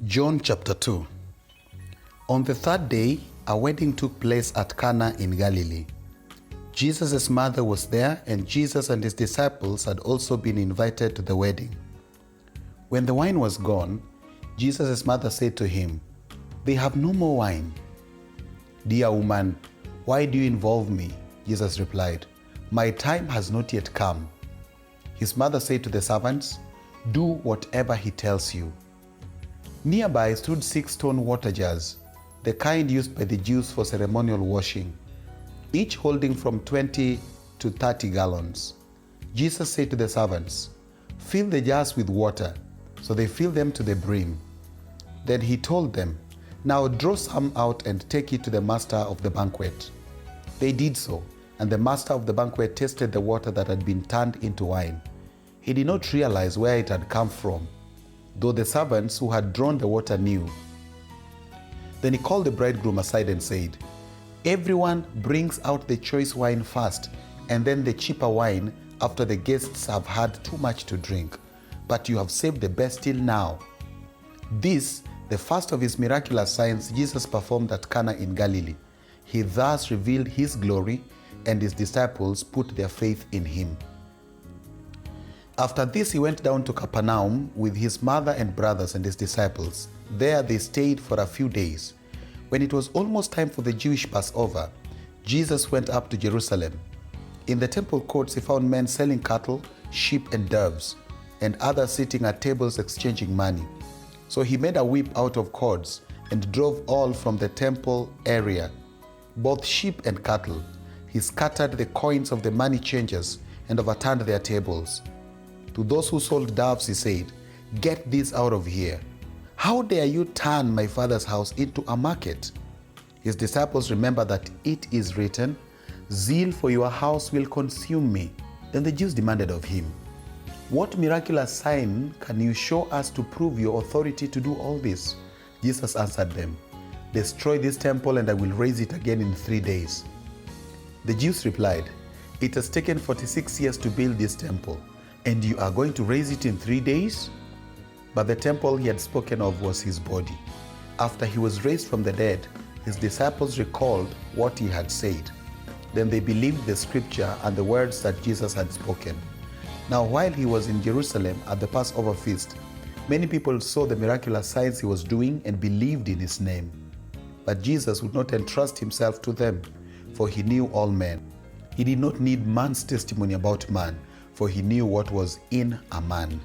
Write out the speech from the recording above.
John chapter 2. On the third day, a wedding took place at Cana in Galilee. Jesus' mother was there, and Jesus and his disciples had also been invited to the wedding. When the wine was gone, Jesus' mother said to him, "They have no more wine." "Dear woman, why do you involve me?" Jesus replied, "My time has not yet come." His mother said to the servants, "Do whatever he tells you." Nearby stood 6 stone water jars, the kind used by the Jews for ceremonial washing, each holding from 20 to 30 gallons. Jesus said to the servants, "Fill the jars with water." So they filled them to the brim. Then he told them, "Now draw some out and take it to the master of the banquet." They did so, and the master of the banquet tasted the water that had been turned into wine. He did not realize where it had come from, though the servants who had drawn the water knew. Then he called the bridegroom aside and said, "Everyone brings out the choice wine first, and then the cheaper wine after the guests have had too much to drink. But you have saved the best till now." This, the first of his miraculous signs Jesus performed at Cana in Galilee. He thus revealed his glory, and his disciples put their faith in him. After this, he went down to Capernaum with his mother and brothers and his disciples. There they stayed for a few days. When it was almost time for the Jewish Passover, Jesus went up to Jerusalem. In the temple courts, he found men selling cattle, sheep, and doves, and others sitting at tables exchanging money. So he made a whip out of cords and drove all from the temple area, both sheep and cattle. He scattered the coins of the money changers and overturned their tables. To those who sold doves, he said, "Get these out of here. How dare you turn my father's house into a market?" His disciples remembered that it is written, "Zeal for your house will consume me." Then the Jews demanded of him, "What miraculous sign can you show us to prove your authority to do all this?" Jesus answered them, "Destroy this temple and I will raise it again in 3 days." The Jews replied, "It has taken 46 years to build this temple, and you are going to raise it in 3 days?" But the temple he had spoken of was his body. After he was raised from the dead, his disciples recalled what he had said. Then they believed the scripture and the words that Jesus had spoken. Now, while he was in Jerusalem at the Passover feast, many people saw the miraculous signs he was doing and believed in his name. But Jesus would not entrust himself to them, for he knew all men. He did not need man's testimony about man, for he knew what was in a man.